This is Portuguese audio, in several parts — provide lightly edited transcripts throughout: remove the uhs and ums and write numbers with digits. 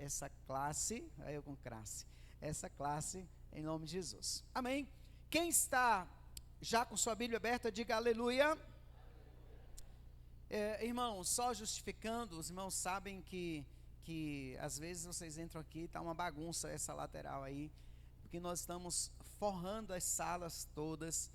essa classe, aí eu com classe, essa classe em nome de Jesus. Amém? Quem está já com sua Bíblia aberta, diga aleluia. Irmãos, só justificando, os irmãos sabem que às vezes vocês entram aqui, está uma bagunça essa lateral aí, porque nós estamos forrando as salas todas,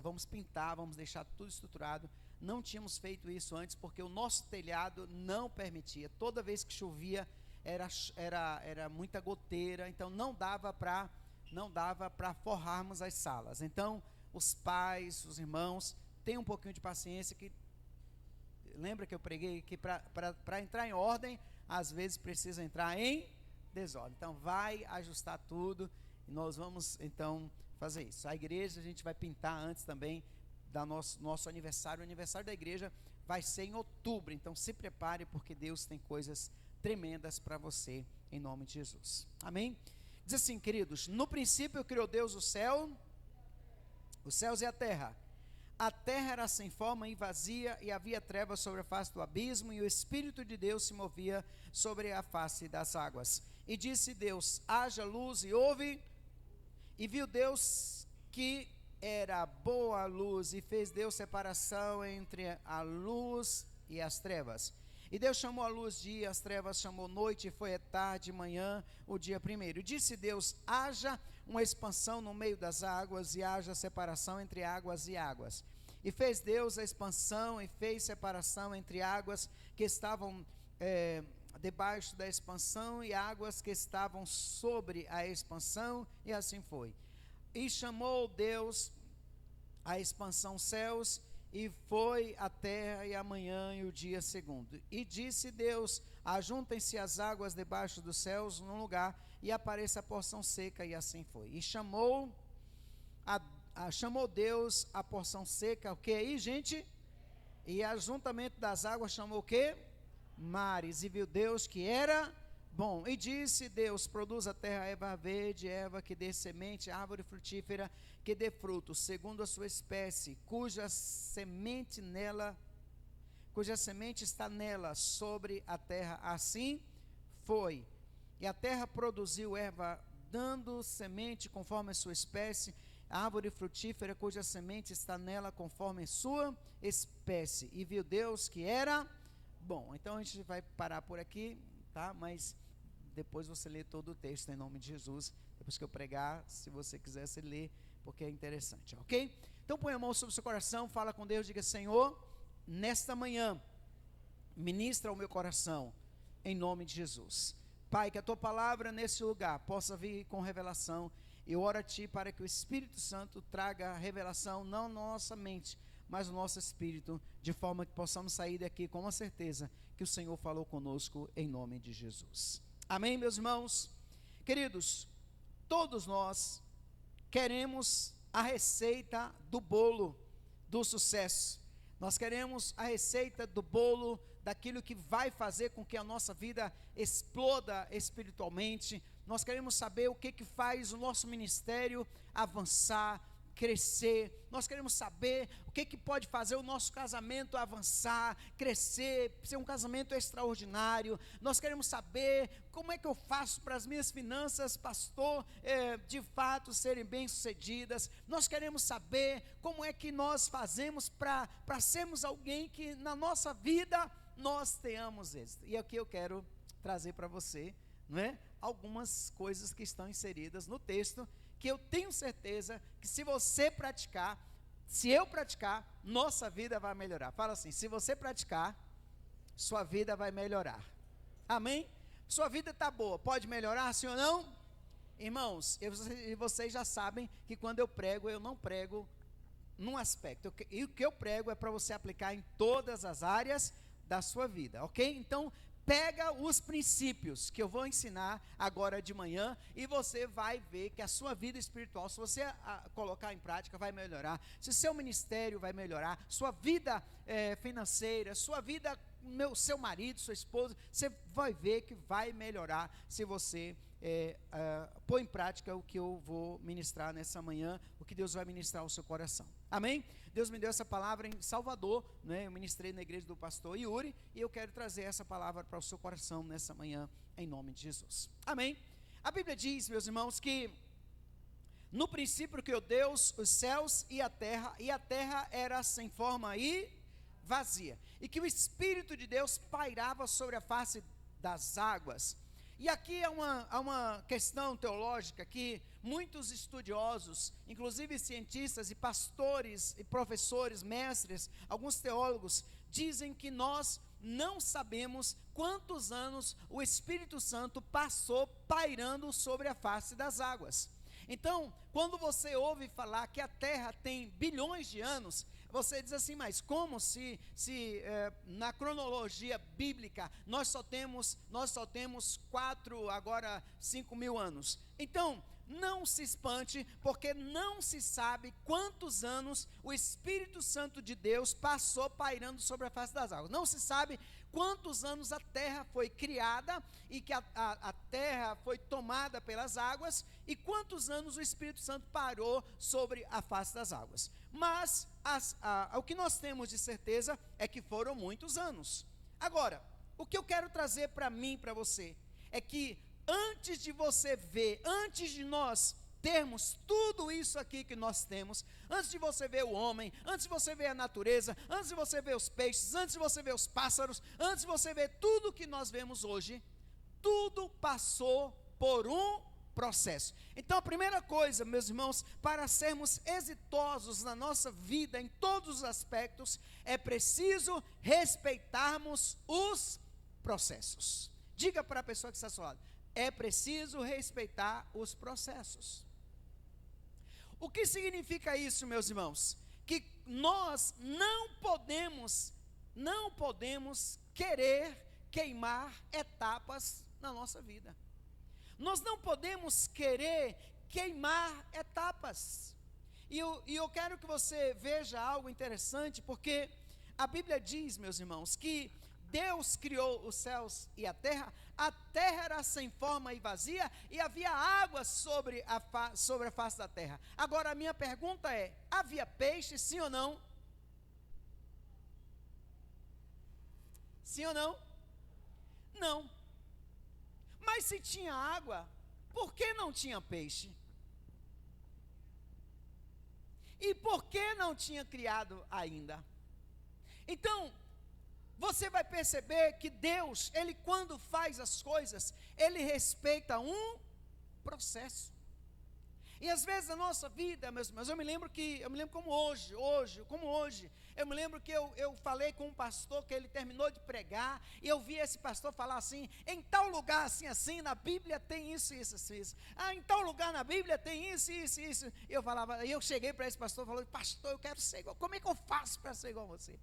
vamos pintar, vamos deixar tudo estruturado. Não tínhamos feito isso antes, porque o nosso telhado não permitia, toda vez que chovia, era muita goteira, então não dava para forrarmos as salas. Então, os pais, os irmãos, tenham um pouquinho de paciência, que lembra que eu preguei que para entrar em ordem, às vezes precisa entrar em desordem. Então vai ajustar tudo e nós vamos então fazer isso. A igreja a gente vai pintar antes também do nosso aniversário. O aniversário da igreja vai ser em outubro, então se prepare, porque Deus tem coisas tremendas para você em nome de Jesus. Amém? Diz assim, queridos: no princípio criou Deus os céus e a terra. A terra era sem forma e vazia, e havia trevas sobre a face do abismo, e o Espírito de Deus se movia sobre a face das águas. E disse Deus: haja luz, e houve. E viu Deus que era boa a luz, e fez Deus separação entre a luz e as trevas. E Deus chamou a luz dia, as trevas chamou noite, e foi tarde e manhã o dia primeiro. E disse Deus: haja uma expansão no meio das águas, e haja separação entre águas e águas. E fez Deus a expansão, e fez separação entre águas que estavam debaixo da expansão, e águas que estavam sobre a expansão, e assim foi. E chamou Deus a expansão céus, e foi a terra e a manhã e o dia segundo. E disse Deus: ajuntem-se as águas debaixo dos céus num lugar, e apareça a porção seca, e assim foi. E chamou Deus a porção seca, o que aí, gente? E ajuntamento das águas chamou o que? Mares. E viu Deus que era bom. E disse Deus: produz a terra erva verde, erva que dê semente, árvore frutífera que dê fruto, segundo a sua espécie, cuja semente está nela sobre a terra. Assim foi. E a terra produziu erva dando semente conforme a sua espécie, árvore frutífera cuja semente está nela conforme a sua espécie. E viu Deus que era bom. Então a gente vai parar por aqui, tá? Mas depois você lê todo o texto em nome de Jesus. Depois que eu pregar, se você quiser, você lê, porque é interessante, ok? Então põe a mão sobre o seu coração, fala com Deus, diga: Senhor, nesta manhã, ministra ao meu coração, em nome de Jesus. Pai, que a tua palavra nesse lugar possa vir com revelação. Eu oro a ti para que o Espírito Santo traga revelação, não na nossa mente, mas no nosso espírito, de forma que possamos sair daqui com a certeza que o Senhor falou conosco, em nome de Jesus. Amém, meus irmãos? Queridos, todos nós queremos a receita do bolo do sucesso. Nós queremos a receita do bolo daquilo que vai fazer com que a nossa vida exploda espiritualmente. Nós queremos saber o que faz o nosso ministério avançar, crescer. Nós queremos saber o que pode fazer o nosso casamento avançar, crescer, ser um casamento extraordinário. Nós queremos saber como é que eu faço para as minhas finanças, pastor, de fato serem bem-sucedidas. Nós queremos saber como é que nós fazemos para sermos alguém que na nossa vida nós tenhamos êxito. E aqui eu quero trazer para você, não é, algumas coisas que estão inseridas no texto, que eu tenho certeza que se você praticar, se eu praticar, nossa vida vai melhorar. Fala assim: se você praticar, sua vida vai melhorar. Amém? Sua vida está boa, pode melhorar, sim ou não? Irmãos, vocês já sabem que quando eu prego, eu não prego num aspecto, e o que eu prego é para você aplicar em todas as áreas da sua vida, ok? Então, pega os princípios que eu vou ensinar agora de manhã, e você vai ver que a sua vida espiritual, se você colocar em prática, vai melhorar. Se seu ministério vai melhorar, sua vida financeira, sua vida seu marido, sua esposa, você vai ver que vai melhorar se você pôr em prática o que eu vou ministrar nessa manhã, o que Deus vai ministrar ao seu coração. Amém? Deus me deu essa palavra em Salvador, né? Eu ministrei na igreja do pastor Yuri, e eu quero trazer essa palavra para o seu coração nessa manhã, em nome de Jesus. Amém? A Bíblia diz, meus irmãos, que no princípio criou Deus os céus e a terra era sem forma e vazia, e que o Espírito de Deus pairava sobre a face das águas. E aqui há uma questão teológica que muitos estudiosos, inclusive cientistas e pastores e professores, mestres, alguns teólogos, dizem que nós não sabemos quantos anos o Espírito Santo passou pairando sobre a face das águas. Então, quando você ouve falar que a Terra tem bilhões de anos, você diz assim, mas como se na cronologia bíblica nós só temos 5 mil anos. Então, não se espante, porque não se sabe quantos anos o Espírito Santo de Deus passou pairando sobre a face das águas. Não se sabe quantos anos a terra foi criada e que a terra foi tomada pelas águas, e quantos anos o Espírito Santo parou sobre a face das águas. Mas o que nós temos de certeza é que foram muitos anos. Agora, o que eu quero trazer para mim, para você, é que antes de você ver, antes de nós termos tudo isso aqui que nós temos, antes de você ver o homem, antes de você ver a natureza, antes de você ver os peixes, antes de você ver os pássaros, antes de você ver tudo que nós vemos hoje, tudo passou por um processo. Então a primeira coisa, meus irmãos, para sermos exitosos na nossa vida, em todos os aspectos, é preciso respeitarmos os processos. Diga para a pessoa que está ao seu lado: é preciso respeitar os processos. O que significa isso, meus irmãos? Que nós não podemos querer queimar etapas na nossa vida. Nós não podemos querer queimar etapas. E eu quero que você veja algo interessante, porque a Bíblia diz, meus irmãos, que Deus criou os céus e a terra era sem forma e vazia, e havia água sobre a face da terra. Agora a minha pergunta é: havia peixe, sim ou não? Sim ou não? Não. Mas se tinha água, por que não tinha peixe? E por que não tinha criado ainda? Então, você vai perceber que Deus, Ele quando faz as coisas, Ele respeita um processo. E às vezes na nossa vida, meus irmãos, eu me lembro como hoje, eu me lembro que eu falei com um pastor que ele terminou de pregar, e eu vi esse pastor falar assim: em tal lugar assim, na Bíblia tem isso. Em tal lugar na Bíblia tem isso. E eu cheguei para esse pastor e falei: pastor, eu quero ser igual, como é que eu faço para ser igual a você?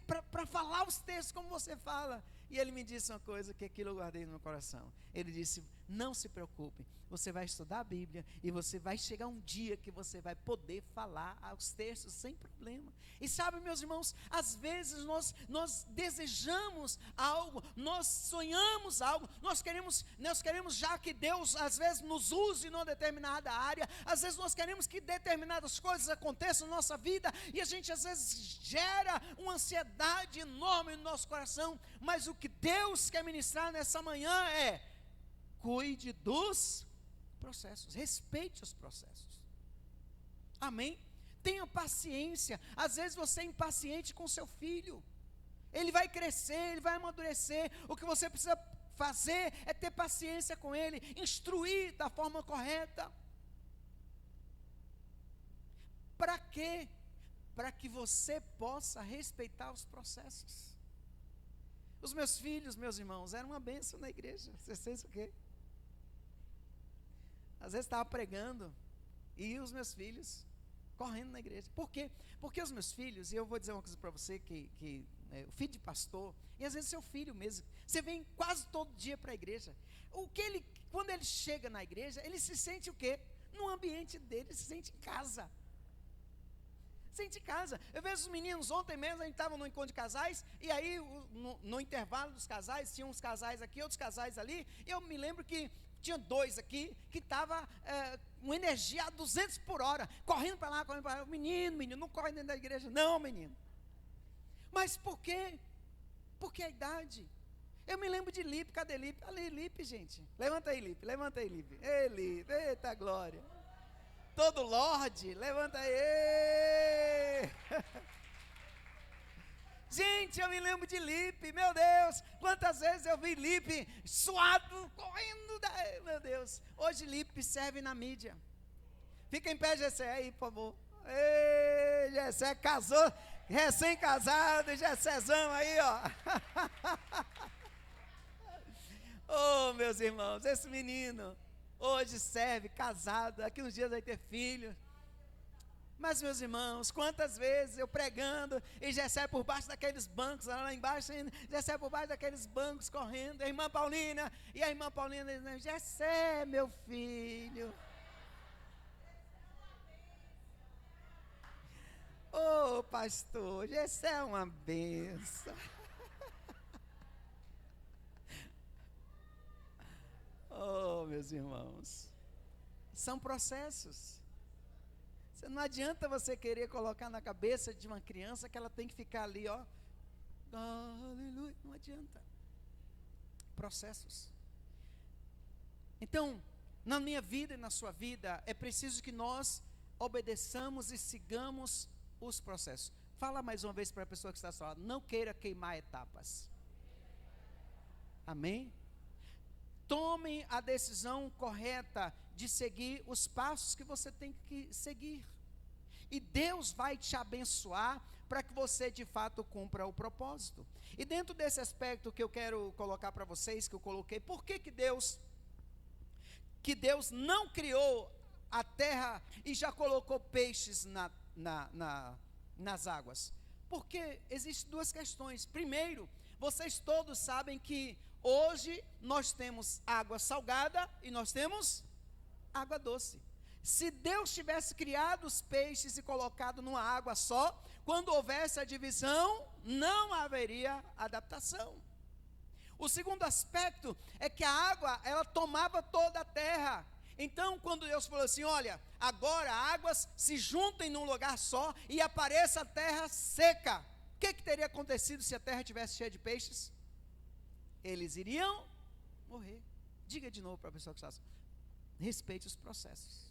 Para falar os textos como você fala. E ele me disse uma coisa que aquilo eu guardei no meu coração. Ele disse: não se preocupe, você vai estudar a Bíblia e você vai chegar um dia que você vai poder falar os textos sem problema. E sabe, meus irmãos, às vezes nós desejamos algo, nós sonhamos algo, nós queremos já que Deus às vezes nos use numa determinada área, às vezes nós queremos que determinadas coisas aconteçam na nossa vida, e a gente às vezes gera uma ansiedade enorme no nosso coração. Mas o que Deus quer ministrar nessa manhã é: cuide dos processos, respeite os processos. Amém? Tenha paciência. Às vezes você é impaciente com seu filho, ele vai crescer, ele vai amadurecer. O que você precisa fazer é ter paciência com ele, instruir da forma correta. Para quê? Para que você possa respeitar os processos. Os meus filhos, meus irmãos, eram uma bênção na igreja. Vocês sabem o quê? Às vezes estava pregando e os meus filhos correndo na igreja. Por quê? Porque os meus filhos, e eu vou dizer uma coisa para você, que o filho de pastor, e às vezes seu filho mesmo, você vem quase todo dia para a igreja. Quando ele chega na igreja, ele se sente o quê? No ambiente dele, ele se sente em casa. Sente em casa. Eu vejo os meninos, ontem mesmo a gente estava no encontro de casais, e aí no intervalo dos casais, tinha uns casais aqui, outros casais ali, e eu me lembro que tinha 2 aqui, que estava uma energia a 200 por hora, correndo para lá, correndo para lá. Menino, não corre dentro da igreja, não, menino. Mas por quê? Porque a idade. Eu me lembro de Lipe, cadê Lipe? Ali, Lipe, gente. Levanta aí, Lipe, levanta aí, Lipe. Ei, Lipe, eita glória. Todo Lorde, levanta aí. Gente, eu me lembro de Lipe, meu Deus, quantas vezes eu vi Lipe suado, correndo, meu Deus. Hoje Lipe serve na mídia. Fica em pé, Gessé, aí, por favor. Ei, Gessé casou, recém-casado, Gessézão aí, ó. Oh, meus irmãos, esse menino hoje serve, casado, daqui uns dias vai ter filho. Mas, meus irmãos, quantas vezes eu pregando, e Gessé por baixo daqueles bancos, lá embaixo ainda, Gessé por baixo daqueles bancos, correndo, a irmã Paulina, e a irmã Paulina dizendo, Gessé, meu filho. Ô, pastor, Gessé é uma benção. Oh, meus irmãos, são processos. Não adianta você querer colocar na cabeça de uma criança que ela tem que ficar ali, ó. Aleluia, não adianta. Processos. Então, na minha vida e na sua vida, é preciso que nós obedeçamos e sigamos os processos. Fala mais uma vez para a pessoa que está só, não queira queimar etapas. Amém? Tome a decisão correta de seguir os passos que você tem que seguir. E Deus vai te abençoar para que você de fato cumpra o propósito. E dentro desse aspecto que eu quero colocar para vocês, que eu coloquei, por que Deus não criou a terra e já colocou peixes nas águas? Porque existem 2 questões. Primeiro, vocês todos sabem que hoje nós temos água salgada e nós temos água doce. Se Deus tivesse criado os peixes e colocado numa água só, quando houvesse a divisão, não haveria adaptação. O segundo aspecto é que a água, ela tomava toda a terra. Então, quando Deus falou assim, olha, agora águas se juntem num lugar só e apareça a terra seca. O que teria acontecido se a terra estivesse cheia de peixes? Eles iriam morrer. Diga de novo para a pessoa que está assim, respeite os processos.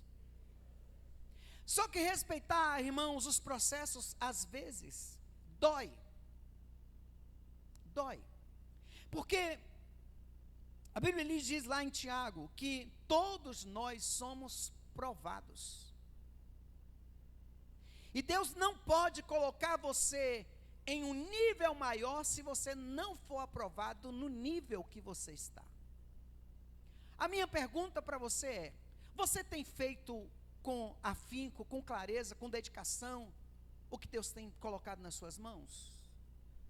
Só que respeitar, irmãos, os processos, às vezes, dói. Dói. Porque a Bíblia diz lá em Tiago, que todos nós somos provados. E Deus não pode colocar você em um nível maior se você não for aprovado no nível que você está. A minha pergunta para você é, você tem feito com afinco, com clareza, com dedicação, o que Deus tem colocado nas suas mãos?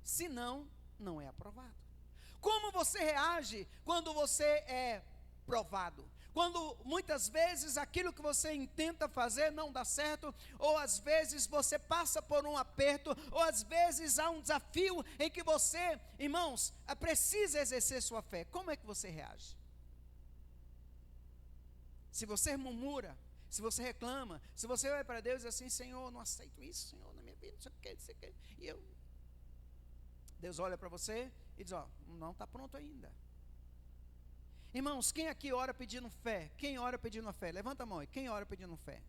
Se não, não é aprovado. Como você reage quando você é provado? Quando muitas vezes aquilo que você intenta fazer não dá certo, ou às vezes você passa por um aperto, ou às vezes há um desafio em que você, irmãos, precisa exercer sua fé. Como é que você reage? Se você murmura, se você reclama, se você vai para Deus e diz assim, Senhor, não aceito isso, Senhor, na minha vida, não sei o que, não sei o que, e Deus olha para você e diz, ó, não está pronto ainda. Irmãos, quem aqui ora pedindo fé? Quem ora pedindo fé? Levanta a mão aí, quem ora pedindo fé?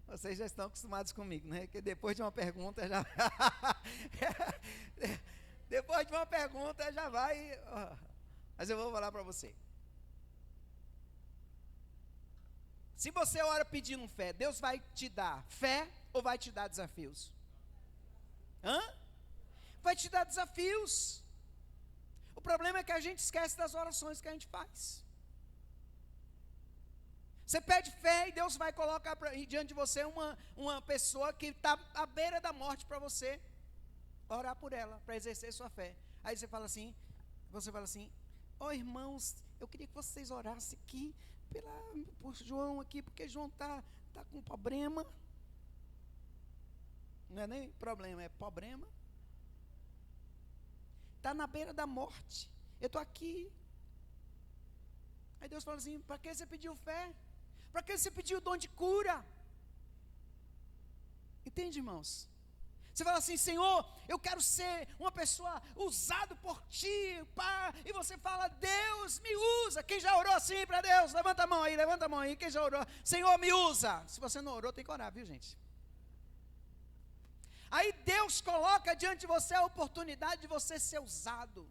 Vocês já estão acostumados comigo, né? Que depois de uma pergunta já depois de uma pergunta já vai, mas eu vou falar para você. Se você ora pedindo fé, Deus vai te dar fé ou vai te dar desafios? Vai te dar desafios. O problema é que a gente esquece das orações que a gente faz. Você pede fé e Deus vai colocar diante de você uma pessoa que está à beira da morte para você orar por ela, para exercer sua fé. Aí você fala assim, irmãos, eu queria que vocês orassem aqui por João aqui, porque João está com problema. Não é nem problema, é problema. Está na beira da morte. Eu estou aqui. Aí Deus fala assim: para que você pediu fé? Para que você pediu o dom de cura? Entende, irmãos? Você fala assim: Senhor, eu quero ser uma pessoa usado por Ti, pá. E você fala: Deus, me usa. Quem já orou assim para Deus? Levanta a mão aí. Quem já orou? Senhor, me usa. Se você não orou, tem que orar, viu, gente? Aí Deus coloca diante de você a oportunidade de você ser usado.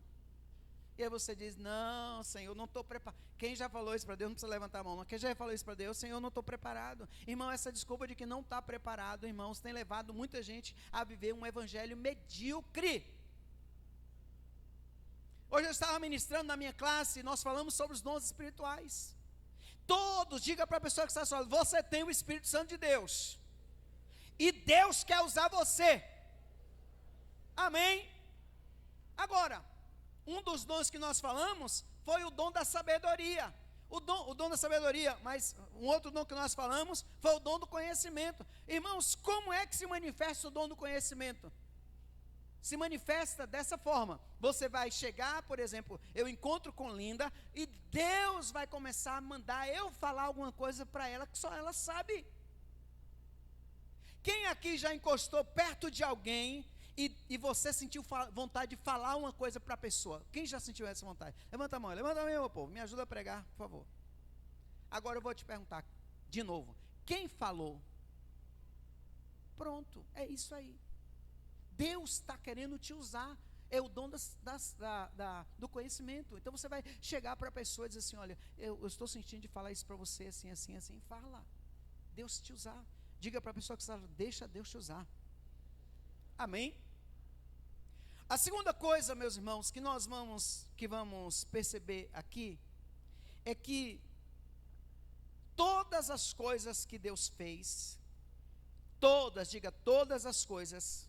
E aí você diz: não, Senhor, não estou preparado. Quem já falou isso para Deus, não precisa levantar a mão. Quem já falou isso para Deus: Senhor, não estou preparado. Irmão, essa desculpa de que não está preparado, irmãos, tem levado muita gente a viver um evangelho medíocre. Hoje eu estava ministrando na minha classe, nós falamos sobre os dons espirituais. Todos, diga para a pessoa que está falando: você tem o Espírito Santo de Deus. E Deus quer usar você. Amém? Agora, um dos dons que nós falamos foi o dom da sabedoria. O dom da sabedoria, mas um outro dom que nós falamos foi o dom do conhecimento. Irmãos, como é que se manifesta o dom do conhecimento? Se manifesta dessa forma: você vai chegar, por exemplo, eu encontro com Linda e Deus vai começar a mandar eu falar alguma coisa para ela que só ela sabe. Quem aqui já encostou perto de alguém e você sentiu vontade de falar uma coisa para a pessoa? Quem já sentiu essa vontade? Levanta a mão, meu povo, me ajuda a pregar, por favor. Agora eu vou te perguntar de novo: quem falou? Pronto, é isso aí. Deus está querendo te usar. É o dom do conhecimento. Então você vai chegar para a pessoa e dizer assim: olha, eu estou sentindo de falar isso para você, assim, assim, assim. Fala. Deus te usar. Diga para a pessoa que está: deixa Deus te usar. Amém? A segunda coisa, meus irmãos, que nós vamos perceber aqui, é que todas as coisas que Deus fez, diga todas as coisas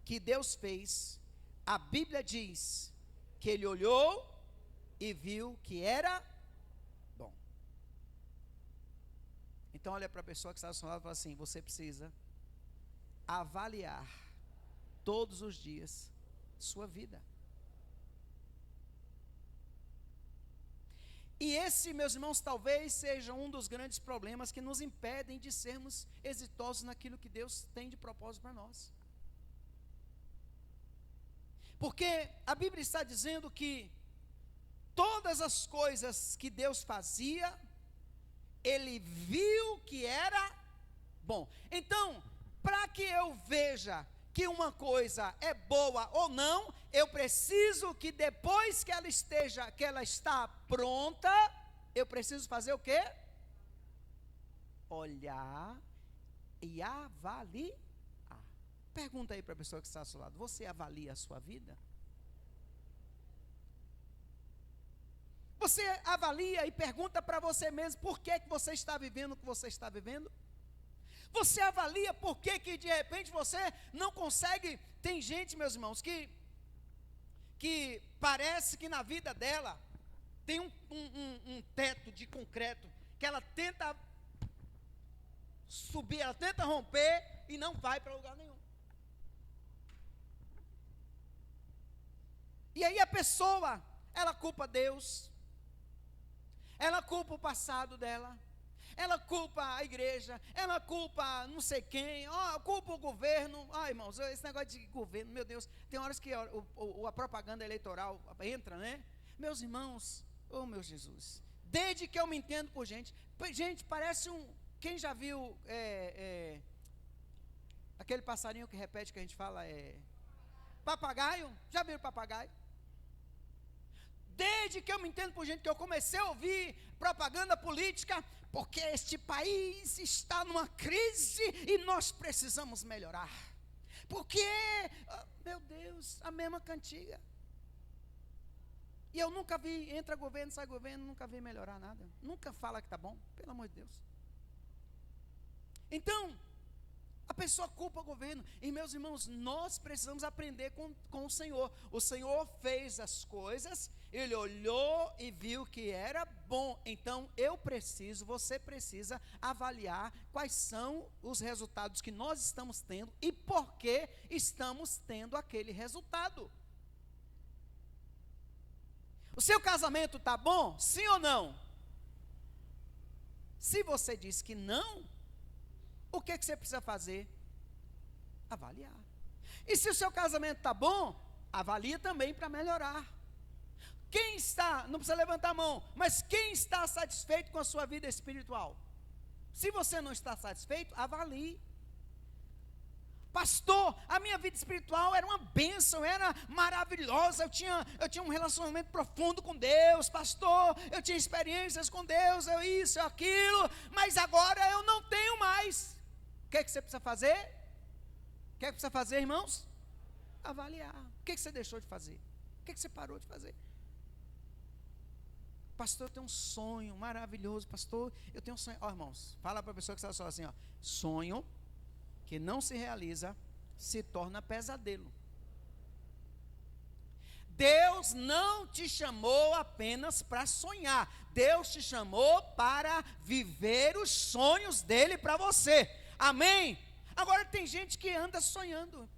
que Deus fez, a Bíblia diz que Ele olhou e viu que era bom. Então olha para a pessoa que está ao seu lado e fala assim: você precisa avaliar todos os dias sua vida. E esse, meus irmãos, talvez seja um dos grandes problemas que nos impedem de sermos exitosos naquilo que Deus tem de propósito para nós. Porque a Bíblia está dizendo que todas as coisas que Deus fazia, Ele viu que era bom. Então, para que eu veja que uma coisa é boa ou não, eu preciso que depois que ela está pronta, eu preciso fazer o quê? Olhar e avaliar. Pergunta aí para a pessoa que está ao seu lado: você avalia a sua vida? Você avalia e pergunta para você mesmo por que você está vivendo o que você está vivendo? Você avalia por que de repente você não consegue? Tem gente, meus irmãos, que parece que na vida dela tem um teto de concreto que ela tenta subir, ela tenta romper e não vai para lugar nenhum. E aí a pessoa, ela culpa Deus, ela culpa o passado dela, ela culpa a igreja, ela culpa não sei quem, culpa o governo. Irmãos, esse negócio de governo, meu Deus, tem horas que a propaganda eleitoral entra, né? Meus irmãos, meu Jesus, desde que eu me entendo por gente, parece quem já viu aquele passarinho que repete que a gente fala, papagaio? Já viram papagaio? Desde que eu me entendo por gente, que eu comecei a ouvir propaganda política, porque este país está numa crise e nós precisamos melhorar. Porque, meu Deus, a mesma cantiga. E eu nunca vi, entra governo, sai governo, nunca vi melhorar nada. Nunca fala que está bom, pelo amor de Deus. Então, a pessoa culpa o governo. E meus irmãos, nós precisamos aprender com o Senhor. O Senhor fez as coisas Ele olhou e viu que era bom. Então você precisa avaliar quais são os resultados que nós estamos tendo e por que estamos tendo aquele resultado. O seu casamento está bom? Sim ou não? Se você diz que não, o que você precisa fazer? Avaliar. E se o seu casamento está bom, avalia também para melhorar. Quem está, não precisa levantar a mão, mas quem está satisfeito com a sua vida espiritual? Se você não está satisfeito, avalie. Pastor, a minha vida espiritual era uma bênção, era maravilhosa, eu tinha um relacionamento profundo com Deus, pastor, eu tinha experiências com Deus, eu isso, eu aquilo, mas agora eu não tenho mais. O que é que você precisa fazer? O que é que precisa fazer, irmãos? Avaliar. O que é que você deixou de fazer? O que é que você parou de fazer? Pastor, eu tenho um sonho maravilhoso, pastor, eu tenho um sonho. Ó, irmãos, fala para a pessoa que está só assim, ó, sonho que não se realiza se torna pesadelo. Deus não te chamou apenas para sonhar, Deus te chamou para viver os sonhos dele para você, amém? Agora tem gente que anda sonhando,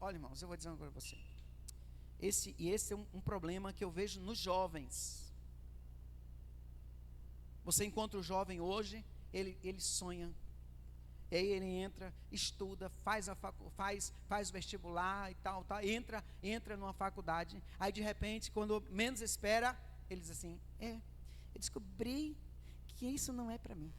olha, irmãos, eu vou dizer uma coisa para você, esse é um problema que eu vejo nos jovens. Você encontra o jovem hoje, ele sonha, e aí ele entra, estuda, faz vestibular e tal, entra numa faculdade, aí de repente, quando menos espera, ele diz assim, eu descobri que isso não é para mim.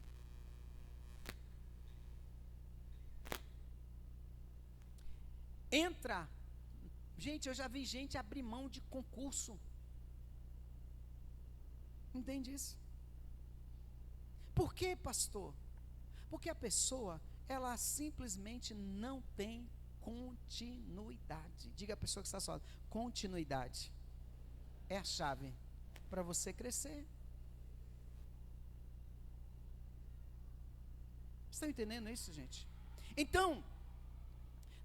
Gente, eu já vi gente abrir mão de concurso, entende isso? Por quê, pastor? Porque a pessoa, ela simplesmente não tem continuidade. Diga a pessoa que está só, continuidade é a chave para você crescer. Estão entendendo isso, gente? Então,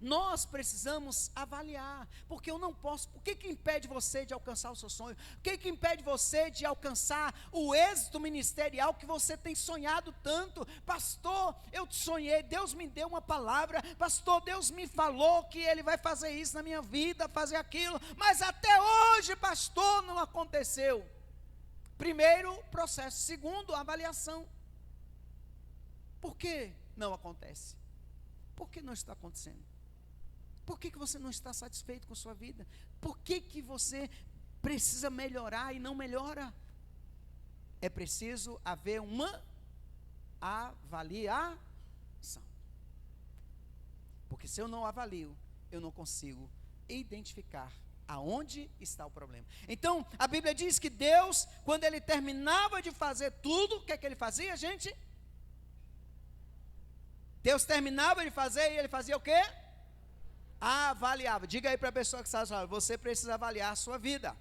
nós precisamos avaliar, porque eu não posso, o que impede você de alcançar o seu sonho? O que impede você de alcançar o êxito ministerial que você tem sonhado tanto? Pastor, eu sonhei, Deus me deu uma palavra, pastor, Deus me falou que Ele vai fazer isso na minha vida, fazer aquilo, mas até hoje, pastor, não aconteceu. Primeiro, processo. Segundo, avaliação. Por que não acontece? Por que não está acontecendo? Por que você não está satisfeito com a sua vida? Por que você precisa melhorar e não melhora? É preciso haver uma avaliação. Porque se eu não avalio, eu não consigo identificar aonde está o problema. Então, a Bíblia diz que Deus, quando Ele terminava de fazer tudo, o que é que Ele fazia, gente? Deus terminava de fazer e Ele fazia o quê? Avaliava. Diga aí para a pessoa que está falando, você precisa avaliar a sua vida.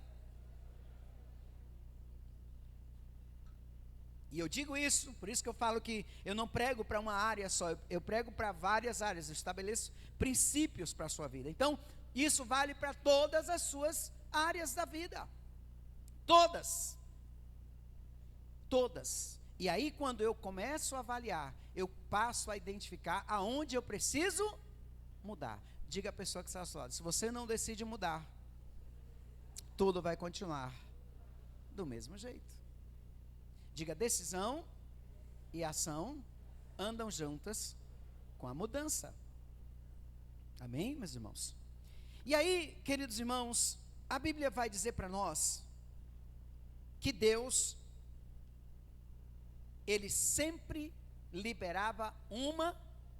E eu digo isso, por isso que eu falo que eu não prego para uma área só, eu prego para várias áreas, eu estabeleço princípios para a sua vida. Então, isso vale para todas as suas áreas da vida. Todas. Todas. E aí, quando eu começo a avaliar, eu passo a identificar aonde eu preciso mudar. Diga a pessoa que está ao seu lado, se você não decide mudar, tudo vai continuar do mesmo jeito. Diga, decisão e ação andam juntas com a mudança. Amém, meus irmãos? E aí, queridos irmãos, a Bíblia vai dizer para nós que Deus, Ele sempre liberava uma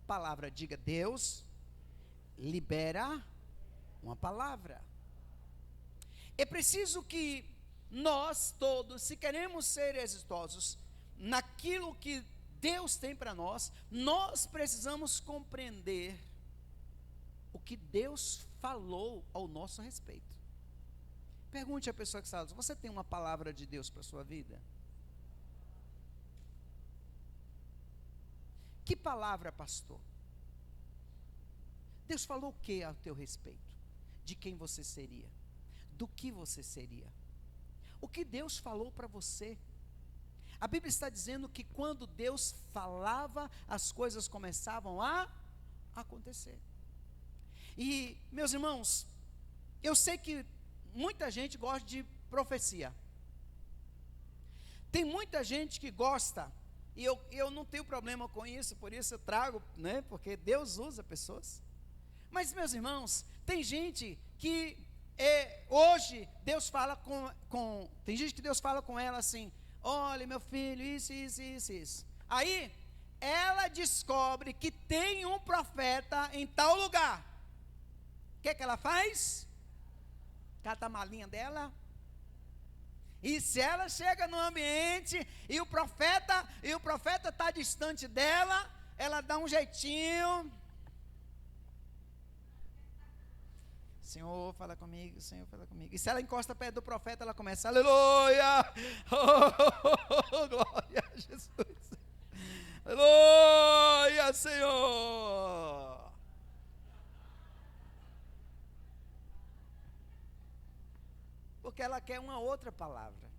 palavra. Diga, Deus libera uma palavra. É preciso que nós todos, se queremos ser exitosos naquilo que Deus tem para nós, nós precisamos compreender o que Deus falou ao nosso respeito. Pergunte à pessoa que está lá, você tem uma palavra de Deus para a sua vida? Que palavra, pastor? Deus falou o que a teu respeito? De quem você seria? Do que você seria? o que Deus falou para você. A Bíblia está dizendo que quando Deus falava, as coisas começavam a acontecer. E, meus irmãos, eu sei que muita gente gosta de profecia. Tem muita gente que gosta, e eu não tenho problema com isso, por isso eu trago, né, porque Deus usa pessoas. Mas, meus irmãos, tem gente que hoje Deus fala tem gente que Deus fala com ela assim: olha, meu filho, isso. Aí, ela descobre que tem um profeta em tal lugar. O que ela faz? Cata a malinha dela. E se ela chega no ambiente e o profeta está distante dela, ela dá um jeitinho. Senhor, fala comigo, Senhor, fala comigo. E se ela encosta perto do profeta, ela começa: aleluia, glória a Jesus, aleluia, Senhor. Porque ela quer uma outra palavra.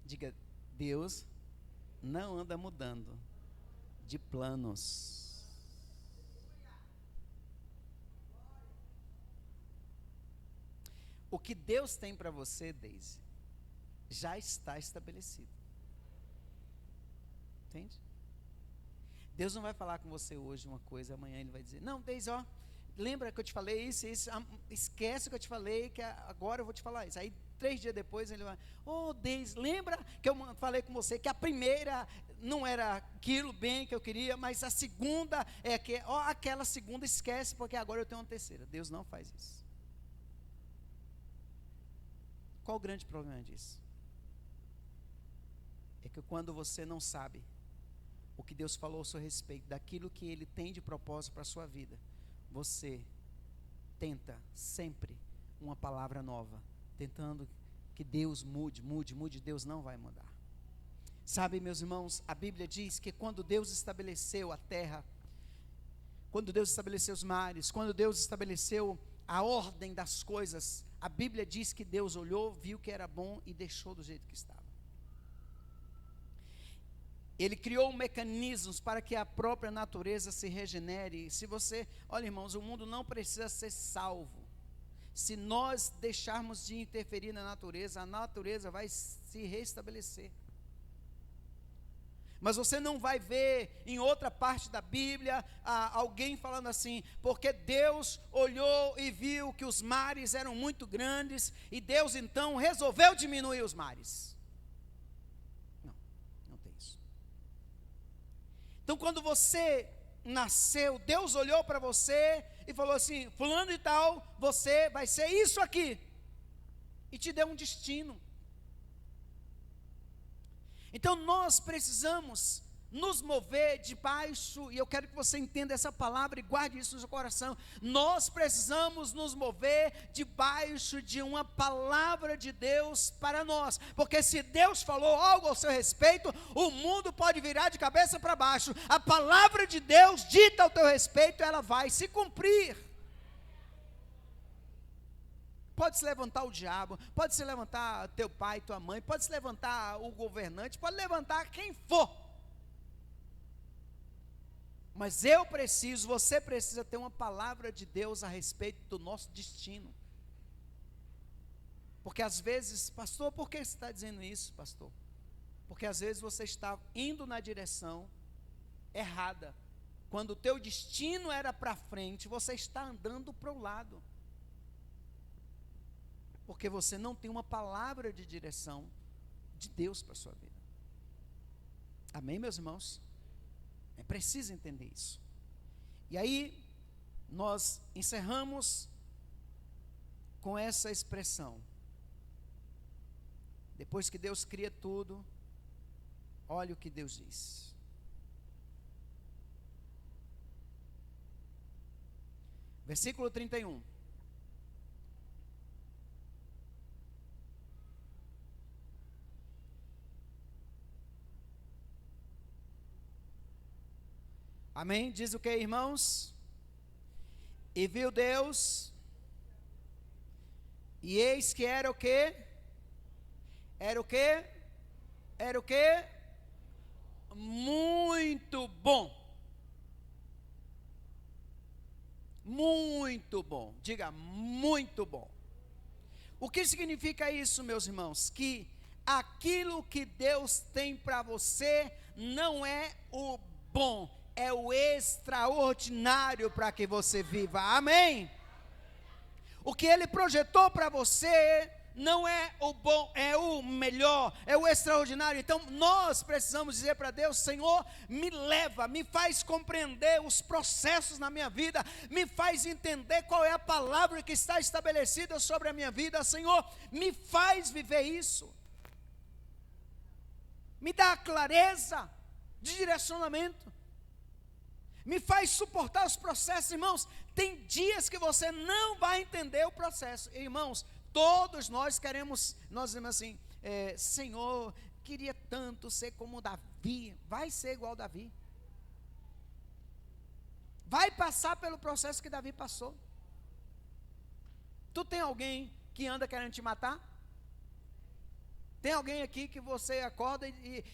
Diga: Deus não anda mudando de planos. O que Deus tem para você, Deise, já está estabelecido. Entende? Deus não vai falar com você hoje uma coisa, amanhã Ele vai dizer: não, Deise, ó, lembra que eu te falei isso, esquece que eu te falei, que agora eu vou te falar isso. Aí 3 dias depois Ele vai: Deise, lembra que eu falei com você que a primeira não era aquilo bem que eu queria, mas a segunda é que, aquela segunda esquece, porque agora eu tenho uma terceira. Deus não faz isso. Qual o grande problema disso? É que quando você não sabe o que Deus falou a seu respeito, daquilo que Ele tem de propósito para a sua vida, você tenta sempre uma palavra nova, tentando que Deus mude, Deus não vai mudar. Sabe, meus irmãos, a Bíblia diz que quando Deus estabeleceu a terra, quando Deus estabeleceu os mares, quando Deus estabeleceu a ordem das coisas, a Bíblia diz que Deus olhou, viu que era bom e deixou do jeito que estava. Ele criou mecanismos para que a própria natureza se regenere. Se você, olha, irmãos, o mundo não precisa ser salvo. Se nós deixarmos de interferir na natureza, a natureza vai se restabelecer. Mas você não vai ver em outra parte da Bíblia alguém falando assim: porque Deus olhou e viu que os mares eram muito grandes e Deus então resolveu diminuir os mares. Não tem isso. Então, quando você nasceu, Deus olhou para você e falou assim: fulano e tal, você vai ser isso aqui, e te deu um destino. Então nós precisamos nos mover debaixo, e eu quero que você entenda essa palavra e guarde isso no seu coração. Nós precisamos nos mover debaixo de uma palavra de Deus para nós, porque se Deus falou algo ao seu respeito, o mundo pode virar de cabeça para baixo. A palavra de Deus dita ao teu respeito, ela vai se cumprir. Pode se levantar o diabo, pode se levantar teu pai, tua mãe, pode se levantar o governante, pode levantar quem for. Mas você precisa ter uma palavra de Deus a respeito do nosso destino. Porque às vezes, pastor, por que você está dizendo isso, pastor? Porque às vezes você está indo na direção errada. Quando o teu destino era para frente, você está andando para o lado. Porque você não tem uma palavra de direção de Deus para a sua vida. Amém, meus irmãos? É preciso entender isso. E aí, nós encerramos com essa expressão. Depois que Deus cria tudo, olha o que Deus diz. Versículo 31. Amém? Diz o que, irmãos? E viu Deus E eis que era o quê? Era o quê? Era o quê? Muito bom. Muito bom. Diga, muito bom. O que significa isso, meus irmãos? Que aquilo que Deus tem para você não é o bom, é o extraordinário para que você viva. Amém? O que Ele projetou para você não é o bom, é o melhor, é o extraordinário. Então nós precisamos dizer para Deus: Senhor, me leva, me faz compreender os processos na minha vida, me faz entender qual é a palavra que está estabelecida sobre a minha vida. Senhor, me faz viver isso, me dá clareza de direcionamento, me faz suportar os processos. Irmãos, tem dias que você não vai entender o processo. Irmãos, todos nós queremos, nós dizemos assim, Senhor, queria tanto ser como Davi. Vai ser igual Davi. Vai passar pelo processo que Davi passou. Tu tem alguém que anda querendo te matar? Tem alguém aqui que você acorda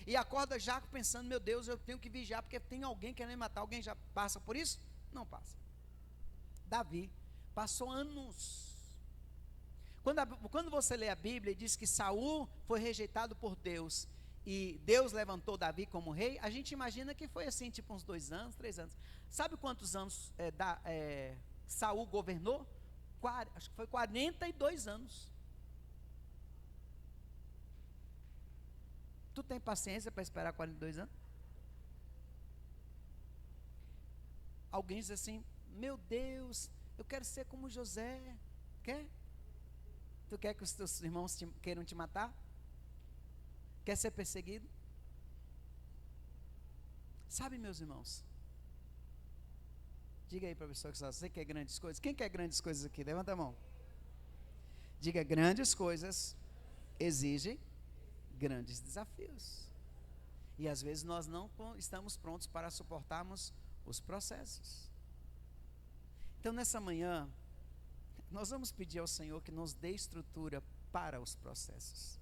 e acorda já pensando: meu Deus, eu tenho que vigiar porque tem alguém querendo me matar. Alguém já passa por isso? Não passa. Davi passou anos. Quando você lê a Bíblia e diz que Saul foi rejeitado por Deus e Deus levantou Davi como rei, a gente imagina que foi assim, tipo uns 2 anos, 3 anos. Sabe quantos anos Saul governou? Acho que foi 42 anos. Tu tem paciência para esperar 42 anos? Alguém diz assim: meu Deus, eu quero ser como José. Quer? Tu quer que os teus irmãos queiram te matar? Quer ser perseguido? Sabe, meus irmãos, diga aí para a pessoa que está: você quer grandes coisas? Quem quer grandes coisas aqui? Levanta a mão. Diga: grandes coisas exigem grandes desafios. E às vezes nós não estamos prontos para suportarmos os processos. Então nessa manhã, nós vamos pedir ao Senhor que nos dê estrutura para os processos.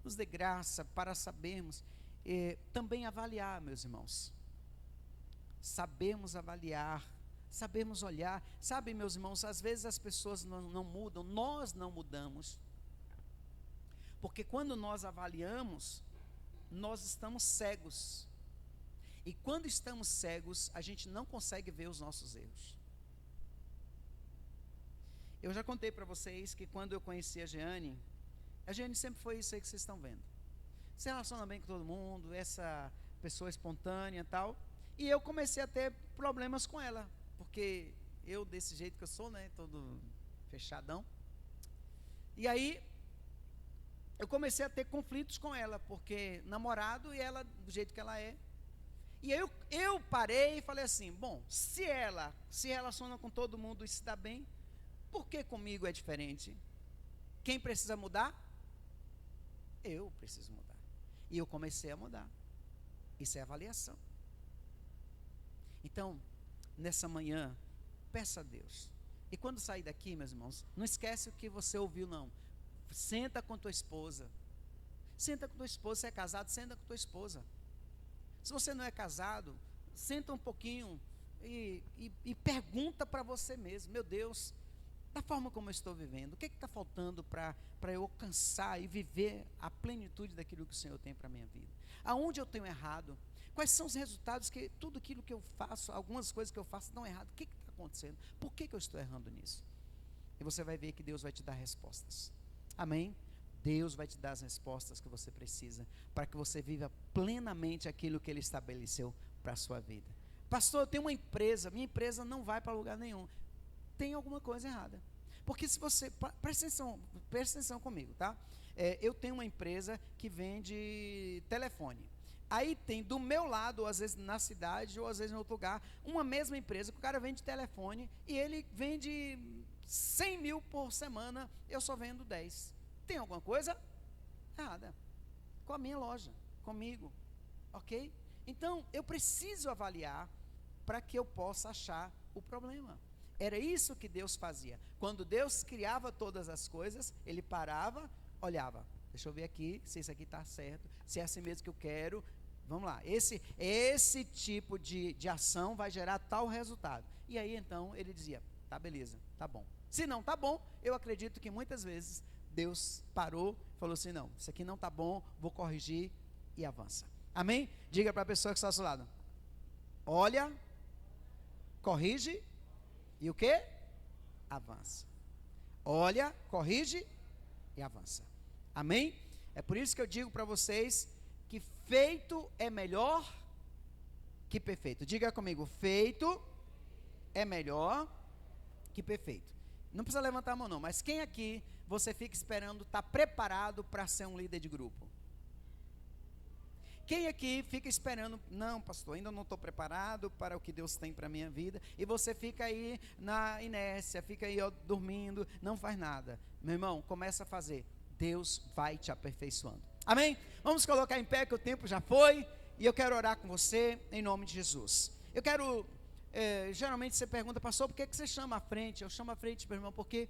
Nos dê graça para sabermos também avaliar, meus irmãos. Sabermos avaliar, sabermos olhar. Sabe, meus irmãos, às vezes as pessoas não mudam, nós não mudamos. Porque quando nós avaliamos, nós estamos cegos. E quando estamos cegos, a gente não consegue ver os nossos erros. Eu já contei para vocês que quando eu conheci a Jeane sempre foi isso aí que vocês estão vendo. Se relaciona bem com todo mundo, essa pessoa espontânea e tal. E eu comecei a ter problemas com ela, porque eu, desse jeito que eu sou, né, todo fechadão. E aí, eu comecei a ter conflitos com ela, porque namorado e ela do jeito que ela é. E aí eu parei e falei assim: bom, se ela se relaciona com todo mundo e se dá bem, por que comigo é diferente? Quem precisa mudar? Eu preciso mudar. E eu comecei a mudar. Isso é avaliação. Então, nessa manhã, peça a Deus. E quando sair daqui, meus irmãos, não esquece o que você ouviu, não. Senta com tua esposa. Senta com tua esposa. Se é casado, senta com tua esposa. Se você não é casado, senta um pouquinho e pergunta para você mesmo: meu Deus, da forma como eu estou vivendo, o que está faltando para eu alcançar e viver a plenitude daquilo que o Senhor tem para a minha vida? Aonde eu tenho errado? Quais são os resultados que tudo aquilo que eu faço, algumas coisas que eu faço estão erradas? O que está acontecendo? Por que eu estou errando nisso? E você vai ver que Deus vai te dar respostas. Amém? Deus vai te dar as respostas que você precisa para que você viva plenamente aquilo que Ele estabeleceu para a sua vida. Pastor, eu tenho uma empresa, minha empresa não vai para lugar nenhum. Tem alguma coisa errada. Porque se você, presta atenção comigo, tá? Eu tenho uma empresa que vende telefone. Aí tem do meu lado, ou às vezes na cidade, ou às vezes em outro lugar, uma mesma empresa que o cara vende telefone e ele vende 100 mil por semana, eu só vendo 10. Tem alguma coisa errada com a minha loja, comigo, ok? Então, eu preciso avaliar para que eu possa achar o problema. Era isso que Deus fazia. Quando Deus criava todas as coisas, ele parava, olhava. Deixa eu ver aqui se isso aqui está certo, se é assim mesmo que eu quero. Vamos lá, esse tipo de ação vai gerar tal resultado. E aí então ele dizia, tá, beleza, tá bom. Se não tá bom, eu acredito que muitas vezes Deus parou, falou assim, não, isso aqui não tá bom, vou corrigir e avança. Amém? Diga para a pessoa que está ao seu lado, olha, corrige e o que? Avança. Olha, corrige e avança. Amém? É por isso que eu digo para vocês que feito é melhor que perfeito. Diga comigo, feito é melhor que perfeito. Não precisa levantar a mão não, mas quem aqui você fica esperando estar preparado para ser um líder de grupo? Quem aqui fica esperando, não pastor, ainda não estou preparado para o que Deus tem para a minha vida, e você fica aí na inércia, fica aí dormindo, não faz nada. Meu irmão, começa a fazer, Deus vai te aperfeiçoando. Amém? Vamos colocar em pé que o tempo já foi, e eu quero orar com você em nome de Jesus. Eu quero, geralmente você pergunta, pastor, por que você chama à frente? Eu chamo à frente, meu irmão, porque